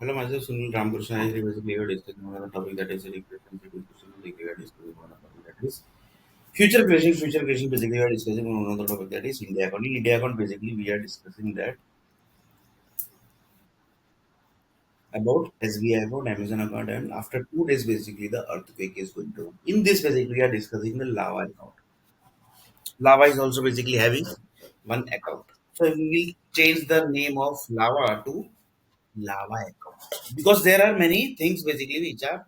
Hello, myself Sunil Ramakrishna. I basically we are discussing on a topic that is relationship with Basically, we are discussing on a topic that is future creation. Future creation. Basically, we are discussing on another topic that is India account. In India account, basically, we are discussing that about SBI account, Amazon account, and after 2 days, basically, the earthquake is going to. In this, basically, we are discussing the Lava account. Lava is also basically having one account. So we will change the name of Lava to Lava account because there are many things basically which are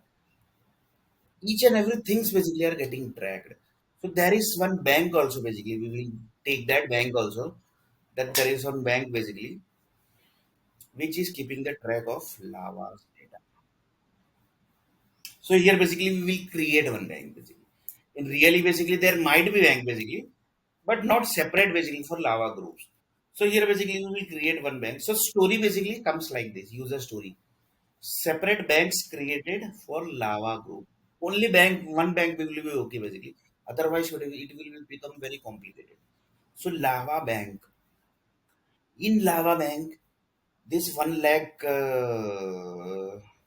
each and every things basically are getting tracked. So there is one bank also basically. We will take that bank also. That there is one bank basically which is keeping the track of lava's data. So here basically we will create one bank basically. In really basically there might be bank basically, but not separate basically for lava groups. So here basically we will create one bank. So story basically comes like this. User story. Separate banks created for lava group. Only bank, one bank will be okay basically. Otherwise, it will become very complicated. So lava bank. In lava bank, this 1 lakh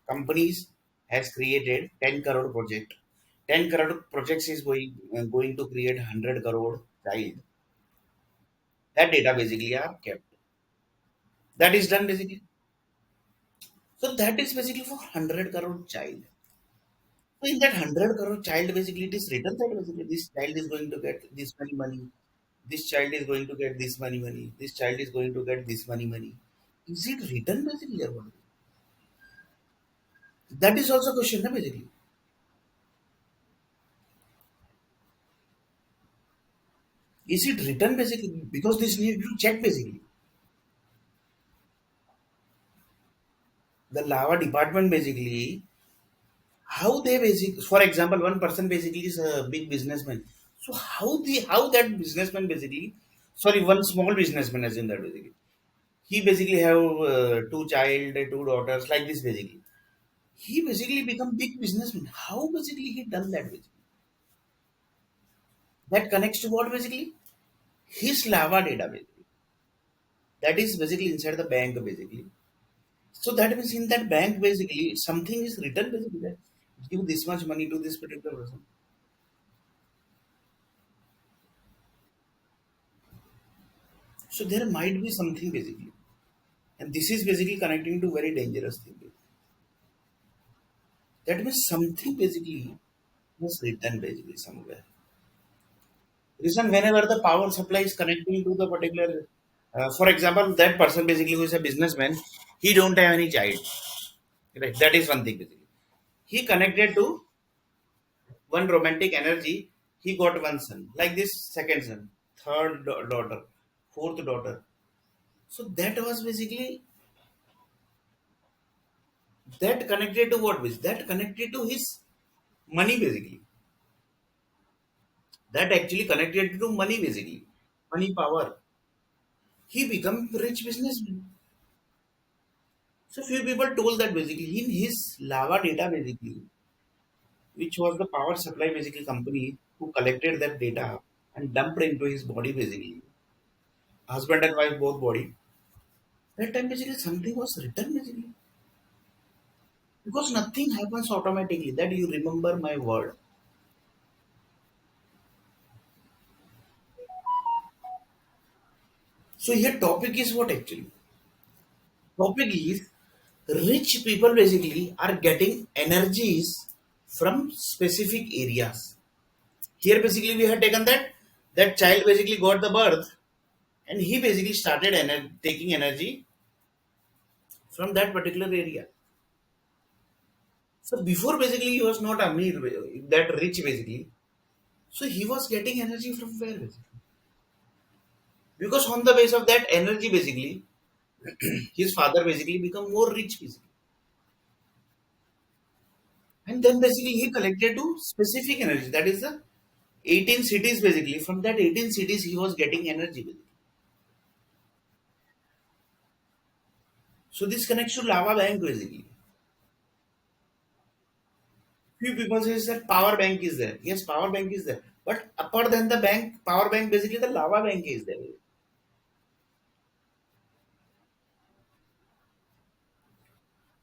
companies has created 10 crore project. 10 crore projects is going to create 100 crore child. That data basically are kept. That is done basically. So that is basically for 100 crore child. So in that 100 crore child, basically it is written that basically this child is going to get this many money. This child is going to get this money money. This child is going to get this money money. Is it written basically or what? That is also a question, na, basically. Is it written basically? Because this need to check basically. The lava department basically, how they basic for example, one person basically is a big businessman. So how that businessman basically sorry, one small businessman as in that basically. He basically have two child, two daughters, like this basically. He basically become big businessman. How basically he done that basically? That connects to what basically? His lava data basically. That is basically inside the bank basically. So that means in that bank basically something is written basically that give this much money to this particular person. So there might be something basically. And this is basically connecting to very dangerous thing. That means something basically was written basically somewhere. Reason whenever the power supply is connecting to the particular, for example, that person basically who is a businessman, he don't have any child. Right? That is one thing basically. He connected to one romantic energy. He got one son, like this second son, third daughter, fourth daughter. So that was basically that connected to what was that connected to his money basically. That actually connected to money basically, money power. He become rich businessman. So few people told that basically in his lava data basically, which was the power supply basically company who collected that data and dumped into his body basically, husband and wife both body. That time basically something was written basically because nothing happens automatically. That you remember my word. So here topic is what actually? Topic is rich people basically are getting energies from specific areas. Here basically we have taken that child basically got the birth and he basically started taking energy from that particular area. So before basically he was not Amir, that rich basically. So he was getting energy from where basically? Because on the base of that energy basically, his father basically become more rich basically. And then basically he collected to specific energy. That is the 18 cities basically. From that 18 cities he was getting energy basically. So this connects to lava bank basically. Few people says that power bank is there. Yes, power bank is there. But upper than the bank, power bank basically the lava bank is there.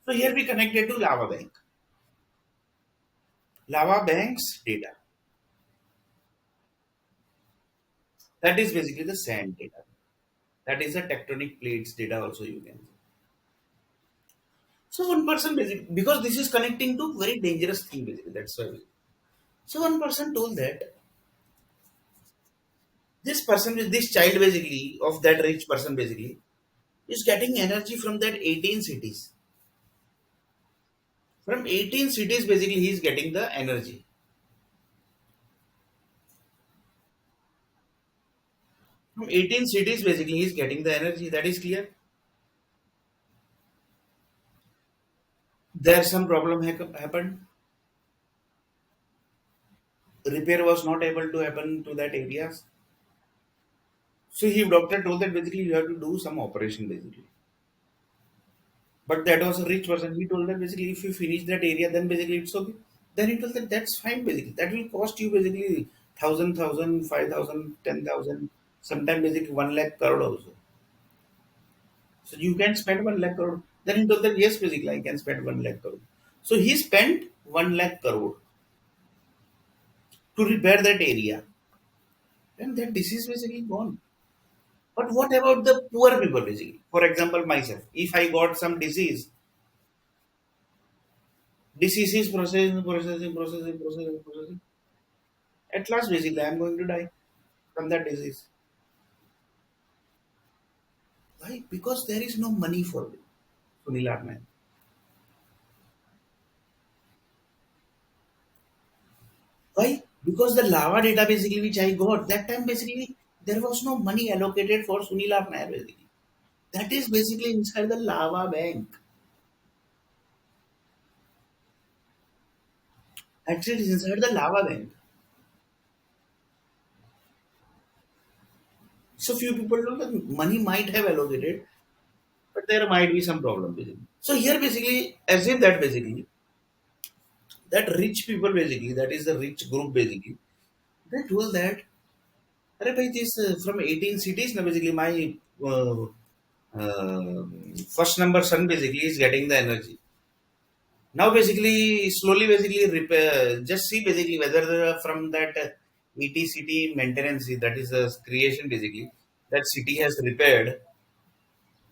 So here we connected to Lava Bank. Lava Bank's data. That is basically the sand data. That is the tectonic plates data also you can see. So one person basically, because this is connecting to very dangerous thing basically, that's why. So one person told that this person, this child basically of that rich person basically is getting energy from that 18 cities. From 18 cities basically he is getting the energy. From 18 cities basically he is getting the energy. That is clear. There some problem happened. Repair was not able to happen to that areas. So he doctor told that basically you have to do some operation basically. But that was a rich person. He told that basically if you finish that area, then basically it's okay. Then he told that that's fine basically. That will cost you basically thousand, 5,000, 10,000, sometime basically 1 lakh crore also. So you can spend 1 lakh crore. Then he told that yes, basically I can spend 1 lakh crore. So he spent 1 lakh crore to repair that area. And that disease basically gone. But what about the poor people basically? For example, myself. If I got some disease is processing. At last, basically, I'm going to die from that disease. Why? Because there is no money for it. Sunil Arman. Why? Because the lava data basically which I got that time basically there was no money allocated for Sunil Arman basically. That is basically inside the lava bank. Actually, it is inside the lava bank. So few people know that money might have allocated, but there might be some problem basically. So here basically, as if that basically that rich people basically that is the rich group basically they told that अरे भाई this from 18 cities now basically my uh, uh, first number son basically is getting the energy. Now basically slowly basically repair just see basically whether from that ETCT maintenance that is the creation basically that city has repaired.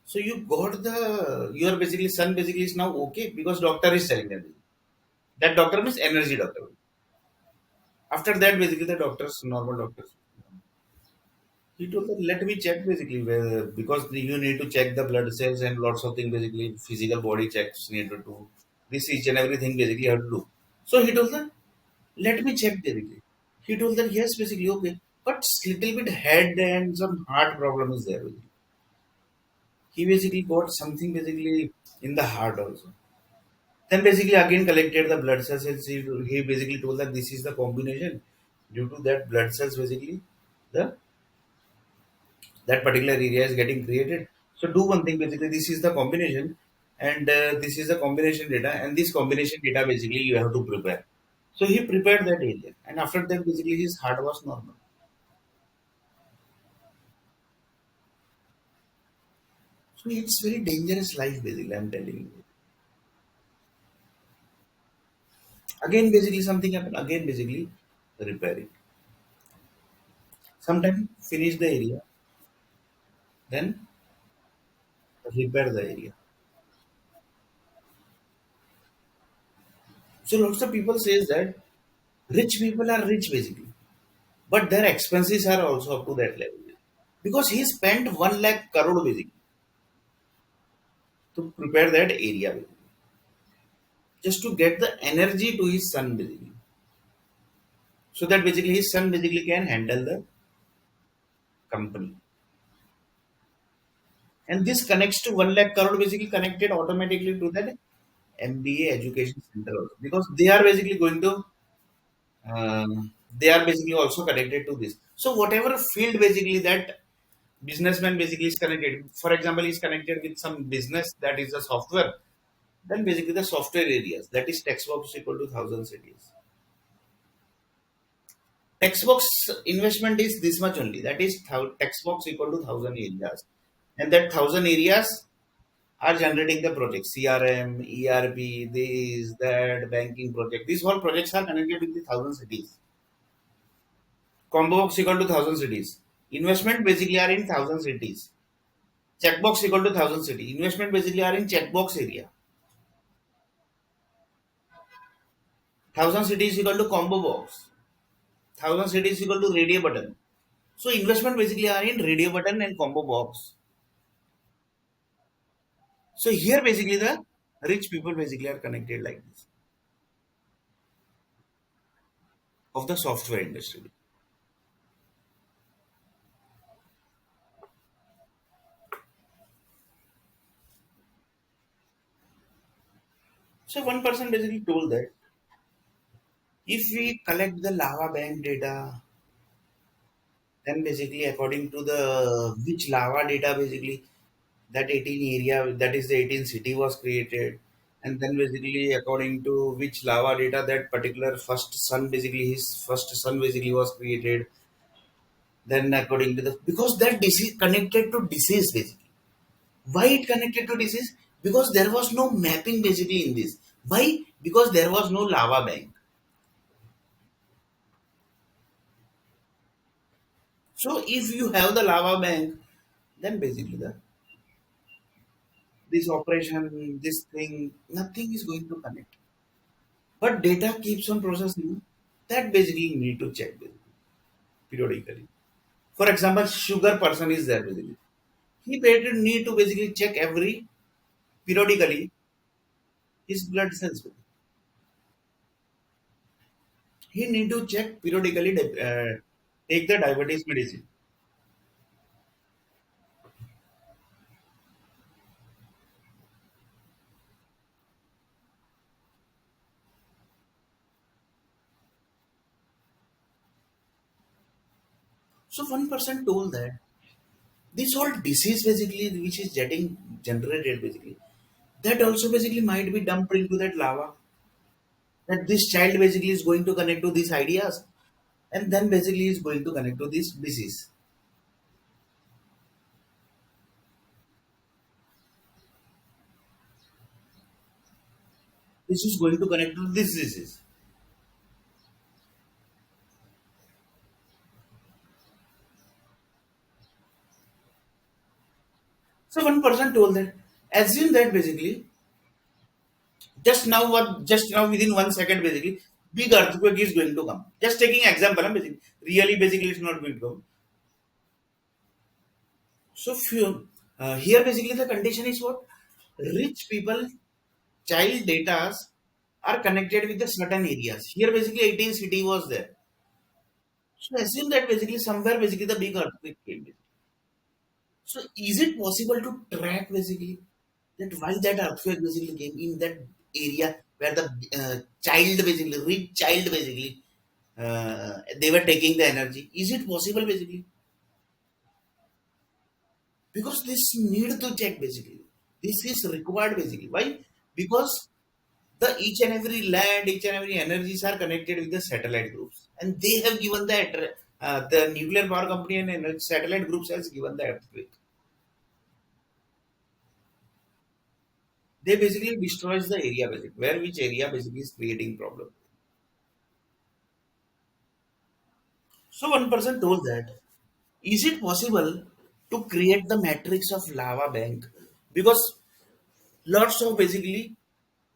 So you got the your basically son basically is now okay because doctor is telling them that doctor means energy doctor. After that basically the doctors normal doctors. He told that let me check basically whether because you need to check the blood cells and lots of things basically physical body checks need to do this each and everything basically you have to do. So he told that let me check basically. He told that yes basically okay, but little bit head and some heart problem is there. Basically. He basically got something basically in the heart also. Then basically again collected the blood cells and he basically told that this is the combination. Due to that blood cells basically the that particular area is getting created. So do one thing basically this is the combination and this is the combination data and this combination data basically you have to prepare. So he prepared that area and after that basically his heart was normal. So it's very dangerous life basically I'm telling you. Again basically something happened again basically repairing. Sometime finish the area then repair the area. So lots of people says that rich people are rich basically but their expenses are also up to that level because he spent 1 lakh crore basically to prepare that area basically, just to get the energy to his son basically so that basically his son basically can handle the company and this connects to 1 lakh crore basically connected automatically to that MBA education center also because they are basically going to they are basically also connected to this so whatever field basically that businessman basically is connected for example is connected with some business that is a software then basically the software areas that is textbox equal to thousand cities textbox investment is this much only that is textbox equal to thousand areas and that thousand areas are generating the projects, CRM, ERP, this, that, banking project. These all projects are connected with the thousand cities. Combo box equal to thousand cities. Investment basically are in thousand cities. Checkbox equal to thousand city. Investment basically are in checkbox area. Thousand cities equal to combo box. Thousand cities equal to radio button. So investment basically are in radio button and combo box. So here basically the rich people basically are connected like this of the software industry. So one person basically told that if we collect the lava bank data, then basically according to the which lava data basically that 18 area, that is the 18 city was created, and then basically according to which lava data that particular first sun basically his first sun basically was created, then according to the because that disease connected to disease basically. Why it connected to disease? Because there was no mapping basically in this. Why? Because there was no lava bank. So if you have the lava bank, then basically the this operation, this thing, nothing is going to connect. But data keeps on processing. That basically you need to check basically, periodically. For example, sugar person is there basically. He better need to basically check every periodically his blood cells. He need to check periodically. Take the diabetes medicine. So one person told that this whole disease basically which is getting generated basically that also basically might be dumped into that lava. That this child basically is going to connect to these ideas and then basically is going to connect to this disease. This is going to connect to this disease. So one person told that assume that basically just now within 1 second basically big earthquake is going to come. Just taking example, basically really basically it's not going to come. So few, here basically the condition is what rich people child data are connected with the certain areas. Here basically 18 city was there. So assume that basically somewhere basically the big earthquake came. So is it possible to track basically that why that earthquake basically came in that area where the child basically rich child basically they were taking the energy? Is it possible basically? Because this need to check basically. This is required basically. Why? Because the each and every land, each and every energies are connected with the satellite groups, and they have given the nuclear power company and satellite groups has given the earthquake. They basically destroys the area basically, where which area basically is creating problem. So one person told that, is it possible to create the matrix of lava bank? Because lots of basically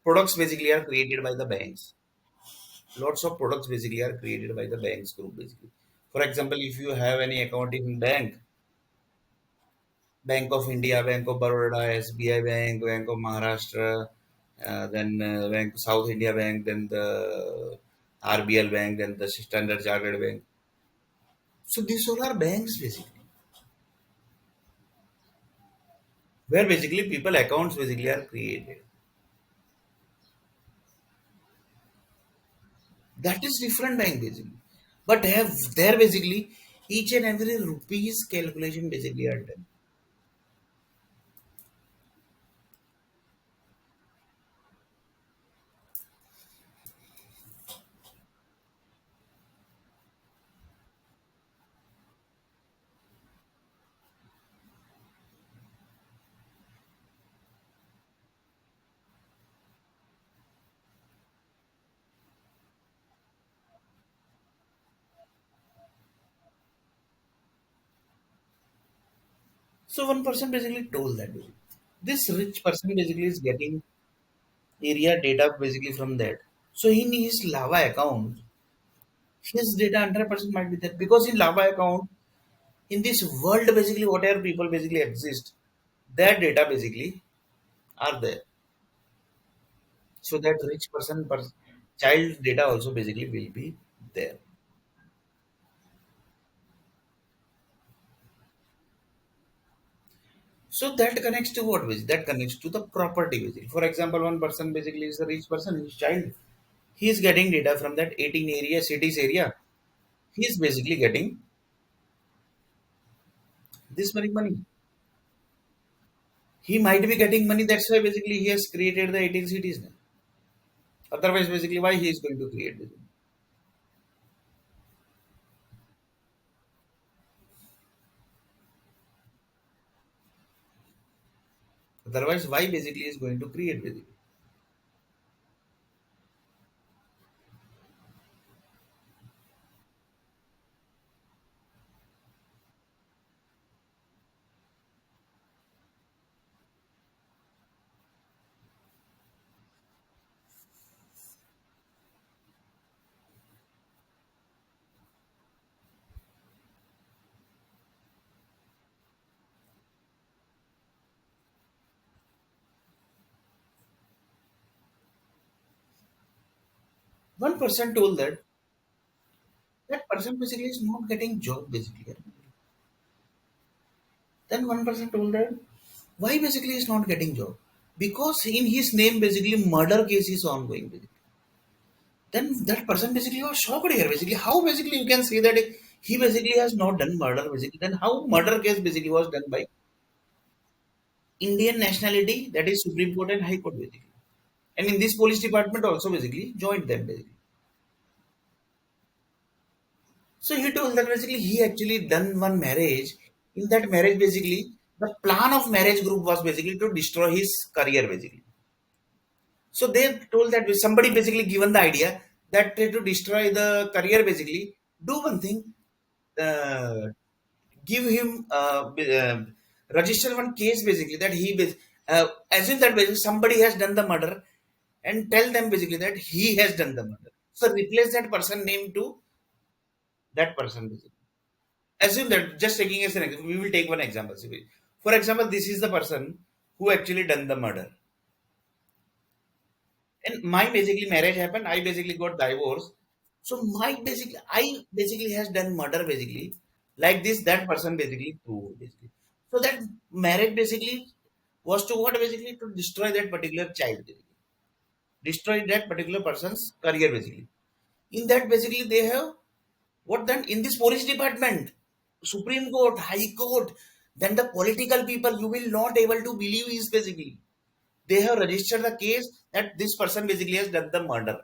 products basically are created by the banks. Lots of products basically are created by the banks group basically. For example, if you have any account in bank, Bank of India, Bank of Baroda, SBI Bank, Bank of Maharashtra, then Bank South India Bank, then the RBL Bank, then the Standard Chartered Bank. So these all are banks basically, where basically people accounts basically are created. That is different bank basically, but have there basically each and every rupees calculation basically are done. So one person basically told that this rich person basically is getting area data basically from that. So in his Lava account, his data 100% might be there because in Lava account, in this world basically whatever people basically exist, their data basically are there. So that rich child data also basically will be there. So that connects to what basically? That connects to the property basically. For example, one person basically is a rich person, his child. He is getting data from that 18 area, cities area. He is basically getting this many money. He might be getting money. That's why basically he has created the 18 cities now. Otherwise, basically, why he is going to create this? Otherwise, why basically he is going to create basically? 1% told that that person basically is not getting job basically. Then 1% told that why basically he is not getting job? Because in his name basically murder case is ongoing. Basically. Then that person basically was shocked here. Basically, how basically you can say that he basically has not done murder basically? Then how murder case basically was done by Indian nationality, that is Supreme Court and High Court basically. And in this police department also basically joined them basically. So he told that basically he actually done one marriage. In that marriage basically the plan of marriage group was basically to destroy his career basically. So they told that somebody basically given the idea that to destroy the career basically do one thing, uh, give him register one case basically that assume that basically somebody has done the murder and tell them basically that he has done the murder. So replace that person name to that person basically. Assume that just taking as an example, we will take one example. For example, this is the person who actually done the murder. And my basically marriage happened. I basically got divorced. So my basically I basically has done murder basically like this that person basically proved basically. So that marriage basically was to what basically to destroy that particular child basically. Destroy that particular person's career basically. In that basically they have what done in this police department, Supreme Court, High Court, then the political people you will not able to believe is basically they have registered the case that this person basically has done the murder.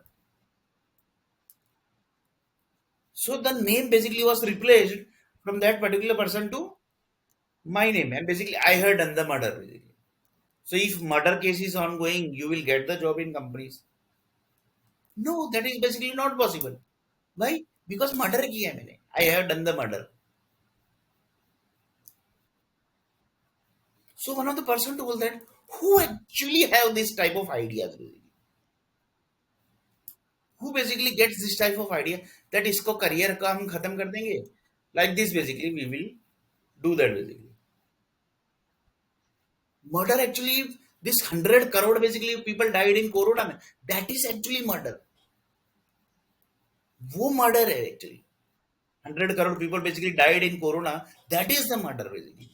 So the name basically was replaced from that particular person to my name, and basically I had done the murder. Basically. So if murder case is ongoing, you will get the job in companies. No, that is basically not possible. Why? Because murder किया है मैंने. I have done the murder. So one of the person told that who actually have this type of ideas, basically? Who basically gets this type of idea that इसको career का हम खत्म कर देंगे. Like this basically we will do that basically. Murder actually this 100 crore basically people died in Corona में. That is actually murder. वो murder है actually. 100 crore people basically died in Corona. That is the murder basically.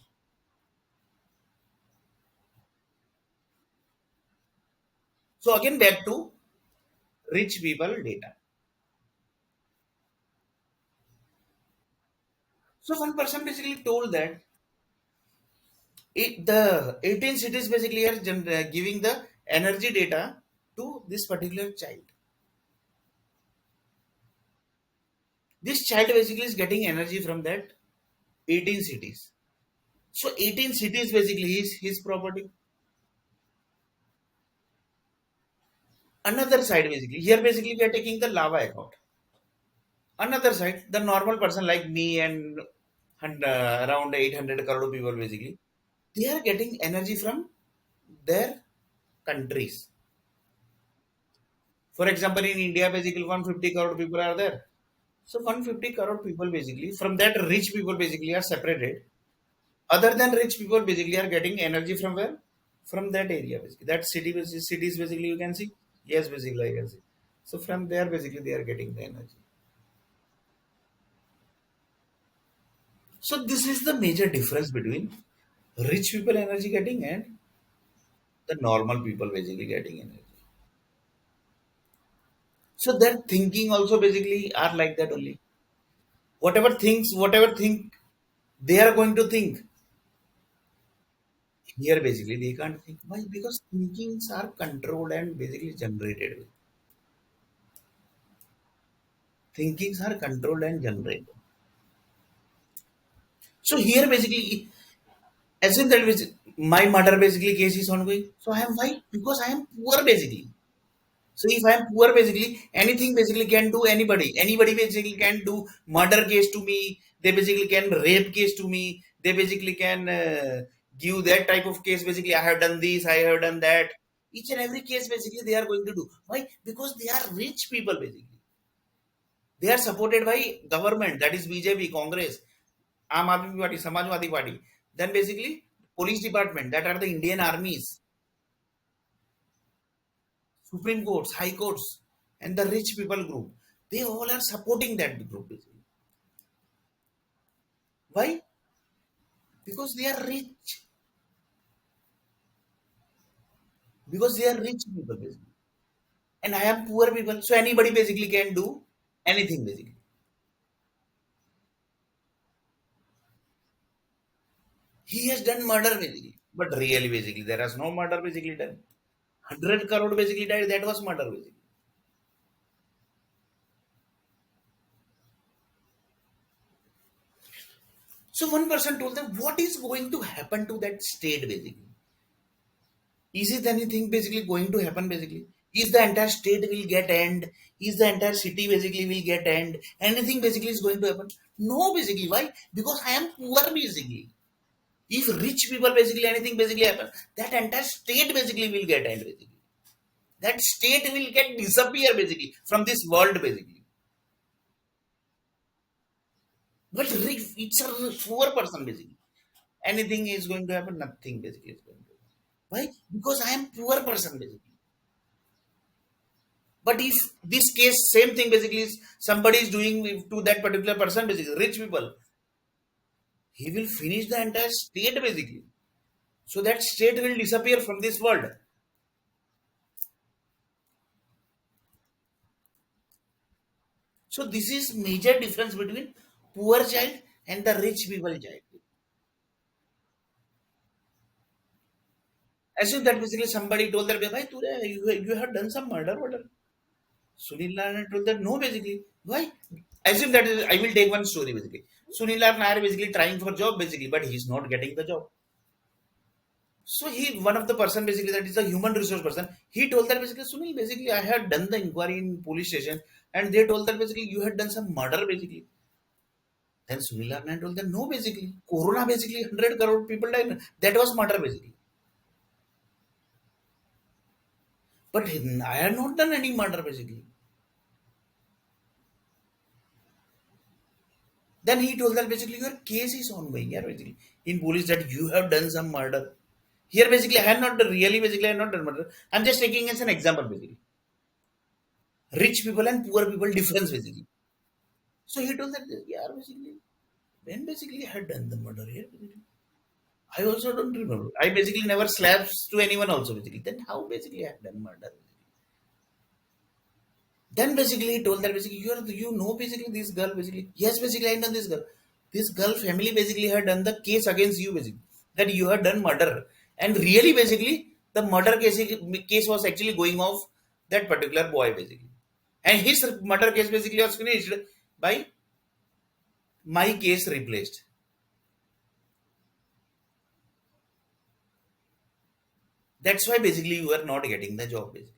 So again back to rich people data. So one person basically told that the 18 cities basically are giving the energy data to this particular child. This child basically is getting energy from that 18 cities. So 18 cities basically is his property. Another side basically, here basically we are taking the lava account. Another side, the normal person like me and around 800 crore people basically. They are getting energy from their countries. For example, in India, basically 150 crore people are there. So 150 crore people basically, from that rich people basically are separated. Other than rich people basically are getting energy from where? From that area basically. That cities basically you can see. Yes, basically I can see. So from there basically they are getting the energy. So this is the major difference between rich people energy getting and the normal people basically getting energy. So their thinking also basically are like that only. Whatever think they are going to think. Here basically they can't think. Why? Because thinkings are controlled and basically generated. Thinkings are controlled and generated. So here basically, as in that my mother basically case is ongoing. So I am why? Because I am poor basically. So if I am poor basically, anything basically can do anybody. Anybody basically can do murder case to me. They basically can rape case to me. They basically can give that type of case. Basically, I have done this, I have done that. Each and every case basically they are going to do. Why? Because they are rich people basically. They are supported by government, that is BJP, Congress, Aam Aadmi Party, Samajwadi Party. Then basically police department, that are the Indian armies, Supreme Courts, High Courts, and the rich people group. They all are supporting that group basically. Why? Because they are rich. Because they are rich people basically. And I am poor people. So anybody basically can do anything basically. He has done murder basically. But really basically there is no murder basically done. 100 crore basically died, that was murder basically. So one person told them, what is going to happen to that state basically? Is it anything basically going to happen basically? Is the entire state will get end? Is the entire city basically will get end? Anything basically is going to happen? No, basically. Why? Because I am poor basically. If rich people basically anything basically happen, that entire state basically will get end basically. That state will get disappear basically from this world basically. But rich, it's a poor person basically. Anything is going to happen, nothing basically is going to happen. Why? Because I am poor person basically. But if this case, same thing basically is somebody is doing to that particular person, basically rich people, he will finish the entire state basically. So that state will disappear from this world. So this is major difference between poor child and the rich people child. As if that basically somebody told that, "Bhai, you have done some murder, murder." Sunil Nair told that no, basically. Why? As if that is, I will take one story basically. Sunil Nair basically trying for job basically, but he's not getting the job. So one of the person basically that is a human resource person. He told that basically, Sunil, basically I had done the inquiry in police station, and they told that basically you had done some murder basically. Then Sunil Nair told that no, basically Corona basically 100 crore people died. That was murder basically. But I had not done any murder basically. Then he told that basically your case is ongoing here basically in police that you have done some murder. Here basically I had not really basically I had not done murder. I'm just taking as an example basically. Rich people and poor people difference basically. So he told that yeah basically when basically I had done the murder here basically. I also don't remember. I basically never slaps to anyone also basically. Then how basically I had done murder? Then basically he told that basically you know basically this girl basically yes basically I know this girl. This girl family basically had done the case against you basically that you had done murder and really basically the murder case was actually going off that particular boy basically and his murder case basically was finished by my case replaced. That's why basically you are not getting the job basically.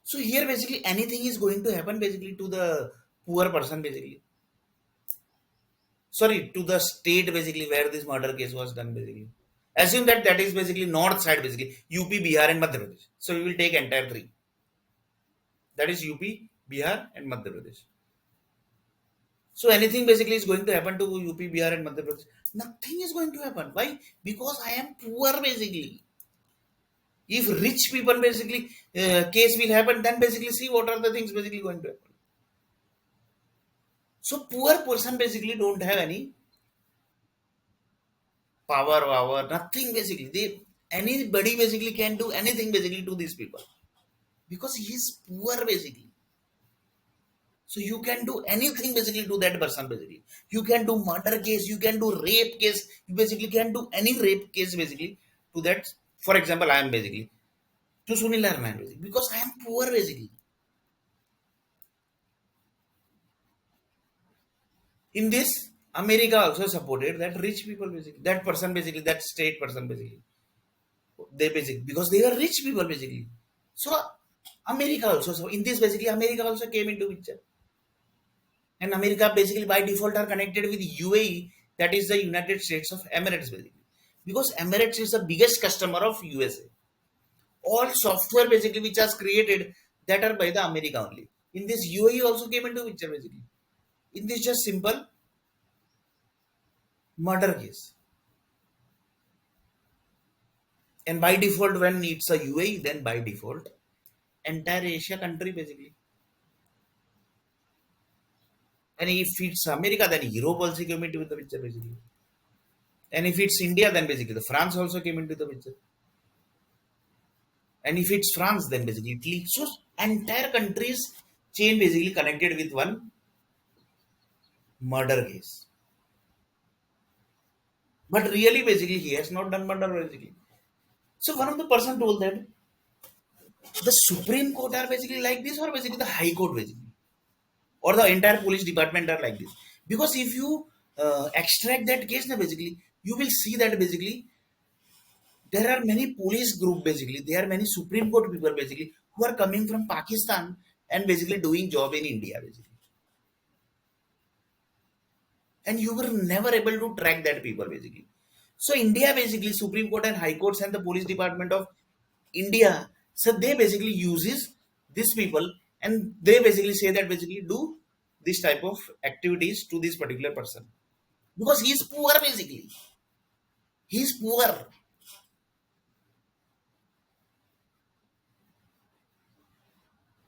So here basically anything is going to happen basically to the poor person basically. Sorry, to the state basically where this murder case was done basically. Assume that that is basically north side, basically UP, Bihar, and Madhya Pradesh. So we will take entire three. That is UP, Bihar, and Madhya Pradesh. So anything basically is going to happen to UP, Bihar, and Madhya Pradesh. Nothing is going to happen. Why? Because I am poor basically. If rich people basically case will happen, then basically see what are the things basically going to happen. So poor person basically don't have any power, nothing basically. They anybody basically can do anything basically to these people because he is poor basically. So you can do anything basically to that person basically. You can do murder case, you can do rape case, you basically can do any rape case basically to that. For example, I am basically to Sunil Narnayan basically because I am poor basically. In this, America also supported that rich people basically, that person basically, that state person basically. They basically because they are rich people basically. So America also, so in this basically America also came into picture. And America basically by default are connected with UAE, that is the United States of Emirates basically. Because Emirates is the biggest customer of USA. All software basically which was created that are by the America only. In this UAE also came into picture basically. In this just simple murder case. And by default when it's a UAE, then by default entire Asia country basically. And if it's America, then Europe also came into the picture basically. And if it's India, then basically the France also came into the picture. And if it's France, then basically Italy. So entire countries chain basically connected with one murder case. But really, basically, he has not done murder basically. So one of the person told that the Supreme Court are basically like this, or basically the High Court basically, or the entire police department are like this. Because if you extract that case, now basically you will see that basically there are many police group basically. There are many Supreme Court people basically who are coming from Pakistan and basically doing job in India basically. And you were never able to track that people basically. So India basically Supreme Court and High Courts and the police department of India, so they basically uses these people and they basically say that basically do this type of activities to this particular person because he is poor basically. He is poor.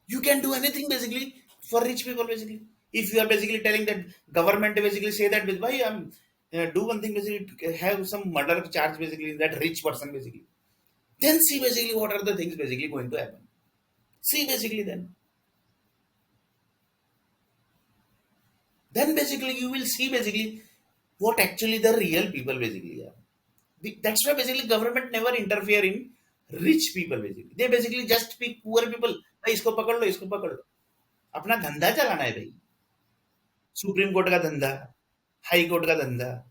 You can do anything basically for rich people basically. If you are basically telling that government basically say that why do one thing basically have some murder charge basically in that rich person basically, then see basically what are the things basically going to happen. See basically then basically you will see basically what actually the real people basically are. That's why basically government never interfere in rich people basically. They basically just pick poor people. भाई इसको पकड़ लो, इसको पकड़ लो. अपना धंधा चलाना है भाई. सुप्रीम कोर्ट का धंधा, हाई कोर्ट का धंधा.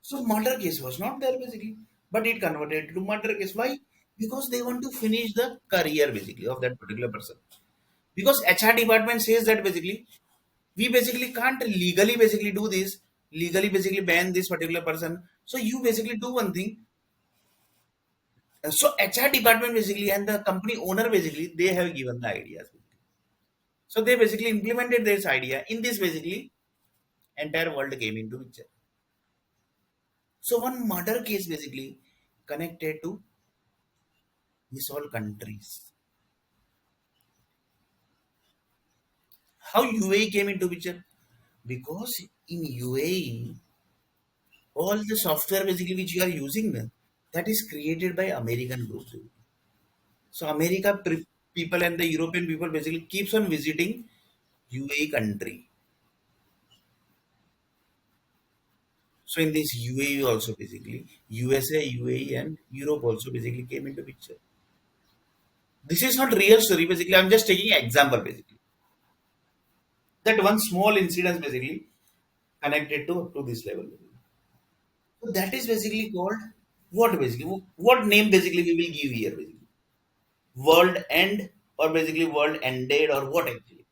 So murder case was not there basically, but it converted to murder case. Why? Because they want to finish the career basically of that particular person. Because HR department says that basically we basically can't legally basically do this, legally basically ban this particular person. So you basically do one thing. So HR department basically and the company owner basically they have given the ideas. So they basically implemented this idea. In this basically entire world came into picture. So one murder case basically connected to these all countries. How UAE came into picture? Because in UAE, all the software basically which you are using that is created by American groups. So America people and the European people basically keeps on visiting UAE country. So in this UAE also basically USA, UAE and Europe also basically came into picture. This is not real story basically. I'm just taking example basically. That one small incident basically connected to this level. So that is basically called what basically what name basically we will give here basically world end or basically world ended or what actually.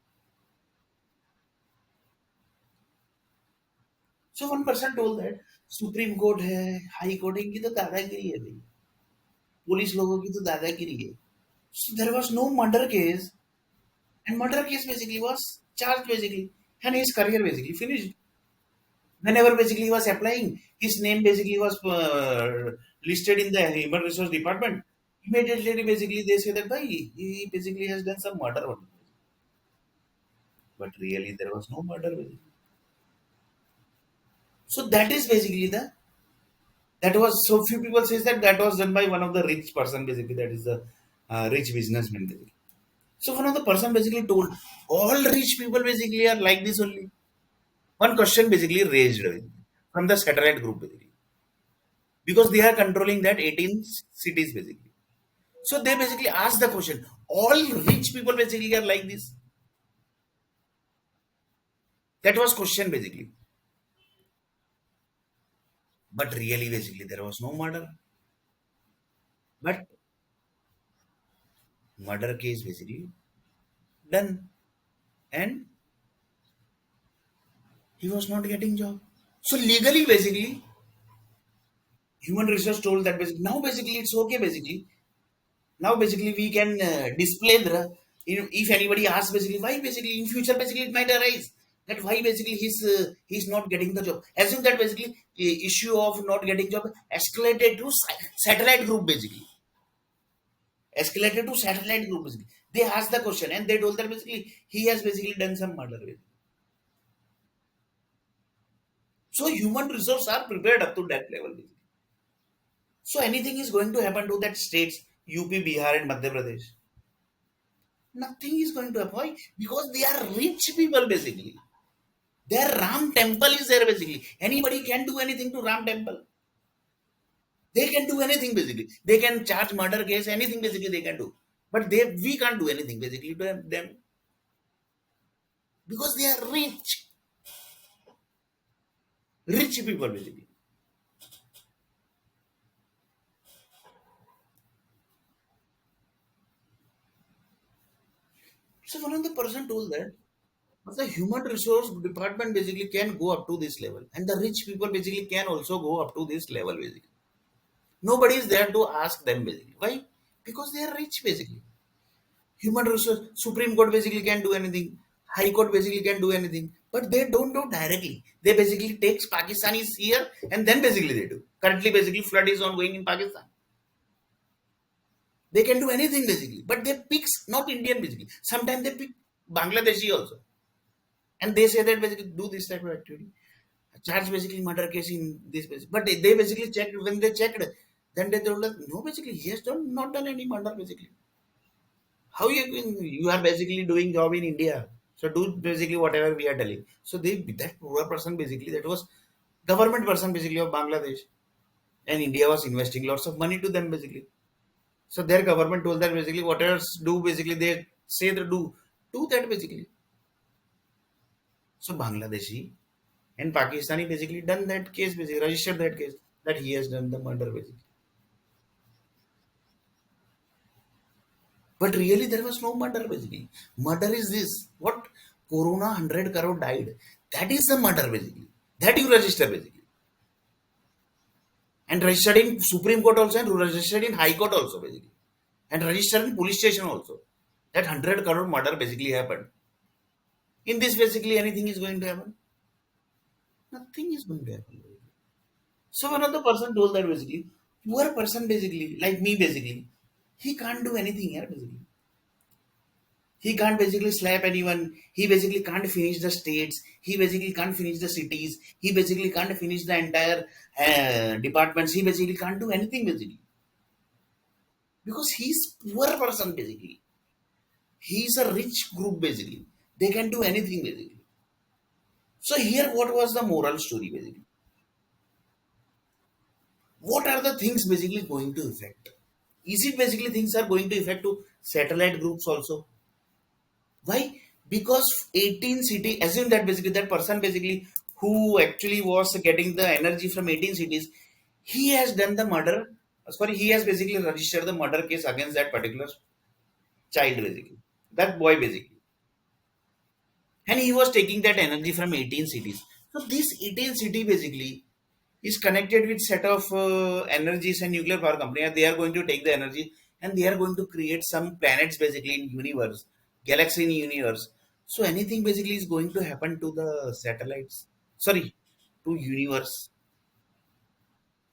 So one person told that supreme court है, high court है, इनकी तो दादागिरी है भाई, police लोगों की तो दादागिरी है. So there was no murder case, and murder case basically was charged basically, and his career basically finished. Whenever basically he was applying, his name basically was listed in the human resource department. Immediately, basically they say that bhai, he basically has done some murder only. But really there was no murder basically. So that is basically the that was so few people says that that was done by one of the rich person basically, that is the rich businessman basically. So one of the person basically told all rich people basically are like this only. One question basically raised from the satellite group basically, because they are controlling that 18 cities basically. So they basically ask the question: all rich people basically are like this. That was question basically. But really basically there was no murder. But murder case basically done, and he was not getting job. So legally basically human resource told that basically now basically it's okay basically. Now basically we can display the, if anybody asks basically why basically in future basically it might arise that why basically he's not getting the job. Assume that basically the issue of not getting job escalated to satellite group basically. Escalated to satellite group basically. They asked the question and they told that basically he has basically done some murder. So human resources are prepared up to that level basically. So anything is going to happen to that states UP, Bihar, and Madhya Pradesh. Nothing is going to happen. Because they are rich people basically. Their Ram temple is there basically. Anybody can do anything to Ram temple. They can do anything basically. They can charge murder case, anything basically they can do. But we can't do anything basically to them because they are rich. Rich people basically. So one of the person told that but the human resource department basically can go up to this level. And the rich people basically can also go up to this level basically. Nobody is there to ask them basically. Why? Because they are rich basically. Human resource, Supreme Court basically can do anything. High Court basically can do anything. But they don't do directly. They basically takes Pakistanis here and then basically they do. Currently basically flood is ongoing in Pakistan. They can do anything basically. But they pick not Indian basically. Sometimes they pick Bangladeshi also. And they say that basically do this type of activity. Charge basically murder case in this basically. But they basically checked when they checked, then they told us no basically he has done not done any murder basically. How you are basically doing job in India. So do basically whatever we are telling. So they that poor person basically that was government person basically of Bangladesh. And India was investing lots of money to them basically. So their government told that basically whatever do basically they say they do that basically. So Bangladeshi and Pakistani basically done that case basically, registered that case that he has done the murder basically. But really there was no murder basically. Murder is this. What? Corona 100 crore died. That is the murder basically. That you register basically. And registered in Supreme Court also and registered in High Court also basically. And registered in police station also. That 100 crore murder basically happened. In this basically anything is going to happen? Nothing is going to happen. So one of the person told that basically, poor person basically, like me basically, he can't do anything here basically. He can't basically slap anyone. He basically can't finish the states. He basically can't finish the cities. He basically can't finish the entire departments. He basically can't do anything basically because he's poor person basically. He's a rich group basically. They can do anything basically. So here, what was the moral story basically? What are the things basically going to affect? Is it basically things are going to affect to satellite groups also? Why? Because 18 city, assume that basically that person basically who actually was getting the energy from 18 cities, he has done the murder. Sorry, he has basically registered the murder case against that particular child basically, that boy basically, and he was taking that energy from 18 cities. So this 18 city basically is connected with set of energies and nuclear power company, and they are going to take the energy and they are going to create some planets basically in universe, galaxy in universe. So anything basically is going to happen to the satellites. Sorry, to universe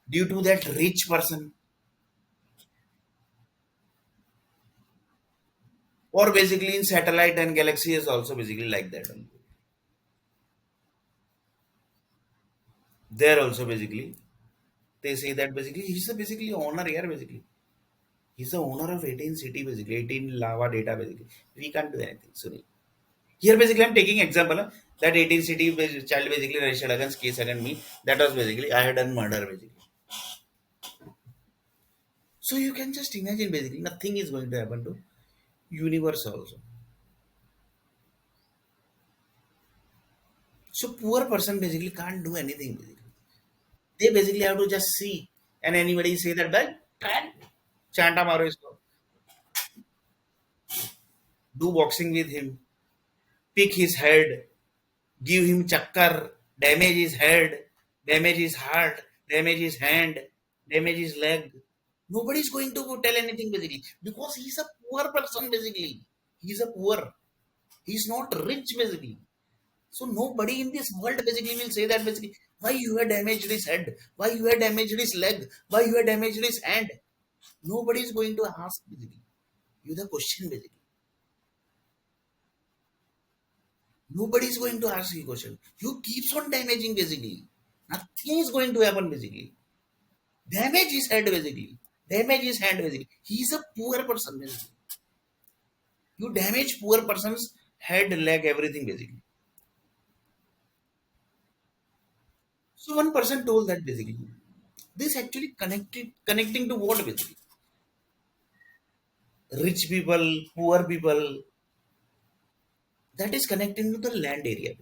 due to that rich person, or basically in satellite and galaxy is also basically like that only. There also basically they say that basically he's the basically owner here basically. He's the owner of 18 city basically, 18 lava data basically. We can't do anything. So here basically I'm taking example that 18 city child basically registered against case against me. That was basically I had done murder basically. So you can just imagine basically nothing is going to happen to universe also. So poor person basically can't do anything basically. They basically have to just see and anybody say that bad chanta maro isko, do boxing with him, pick his head, give him chakkar, damage his head, damage his heart, damage his hand, damage his leg. Nobody is going to tell anything basically because he's a poor person basically. He's a poor. He's not rich basically. So nobody in this world basically will say that basically why you have damaged his head, why you have damaged his leg, why you have damaged his hand. Nobody is going to ask basically. You the question basically. Nobody is going to ask you question. You keeps on damaging basically. Nothing is going to happen basically. Damage his head basically. Damage his hand basically. He is a poor person basically. You damage poor person's head, leg, everything basically. So one person told that basically. This actually connecting to what basically? Rich people, poor people. That is connecting to the land area.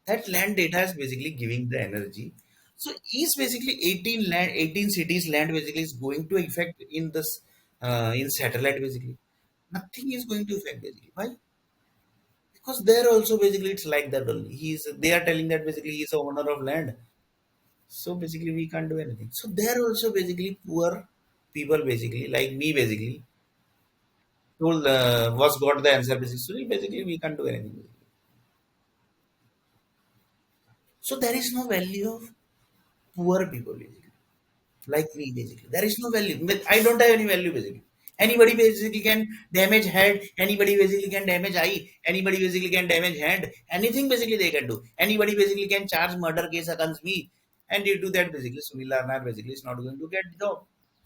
That land data is basically giving the energy. So is basically 18 cities land basically is going to affect in this in satellite basically. Nothing is going to affect basically. Why? Because there also basically it's like that only. They are telling that basically he's a owner of land. So basically we can't do anything. So there also basically poor people basically like me basically told was got the answer basically. So basically we can't do anything. So there is no value of poor people basically. Like me basically. There is no value. But I don't have any value basically. Anybody basically can damage head, anybody basically can damage eye, anybody basically can damage hand, anything basically they can do. Anybody basically can charge murder case against me. And due to that basically Sunil Arnar basically is not going to get job.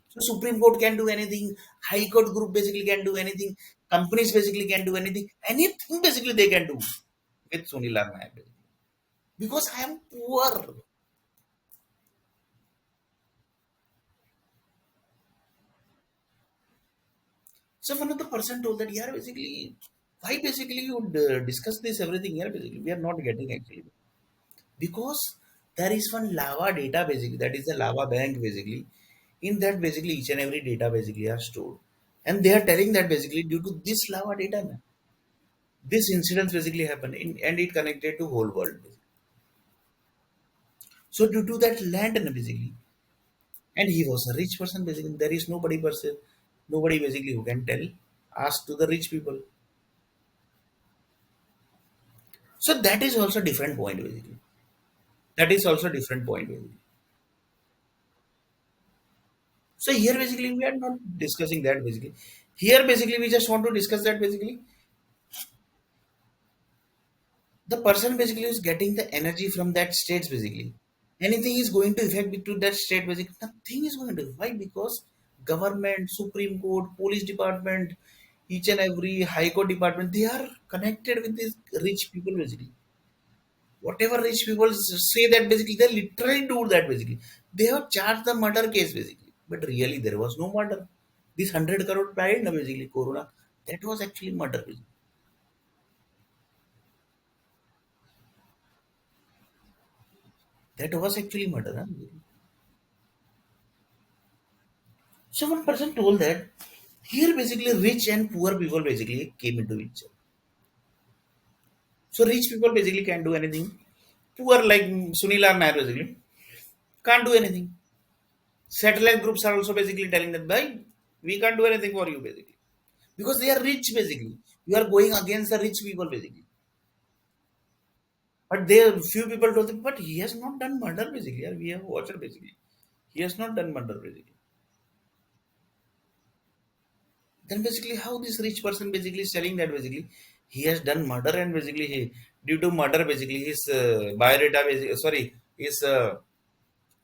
So Supreme Court can do anything, High Court group basically can do anything, companies basically can do anything, anything basically they can do with Sunil Arnar basically. Because I am poor. So one of the person told that, yeah, basically, why basically you would discuss this everything here? Basically, we are not getting actually because there is one lava data basically that is the lava bank basically. In that basically each and every data basically are stored, and they are telling that basically due to this lava data, man, this incidents basically happen and it connected to whole world. So due to that land and basically, and he was a rich person basically. There is nobody basically who can tell. Ask to the rich people. So that is also different point basically. That is also different point basically. So here basically we are not discussing that basically. Here basically we just want to discuss that basically the person basically is getting the energy from that states basically. Anything is going to affect to that state basically. Nothing is going to. Why? Because government, Supreme Court, police department, each and every high court department, they are connected with these rich people basically. Whatever rich people say that basically they literally do that basically. They have charged the murder case basically, but really there was no murder. This 100 crore died na basically corona, that was actually murder basically. That was actually murder, huh? So one person told that here basically rich and poor people basically came into each other. So rich people basically can do anything, poor like Sunil or Nair basically can't do anything. Satellite groups are also basically telling that, bhai, we can't do anything for you basically because they are rich basically. You are going against the rich people basically. But there few people told them, but he has not done murder basically. Yeah, we have watched basically. He has not done murder basically. Then basically how this rich person basically is telling that basically he has done murder and basically he due to murder basically his biodata basically, sorry, his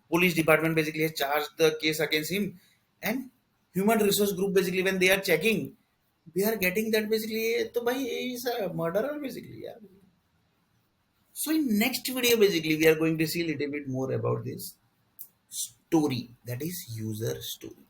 police department basically has charged the case against him, and human resource group basically when they are checking they are getting that basically to bhai he is a murderer basically, yeah. So in next video basically we are going to see a little bit more about this story, that is user story.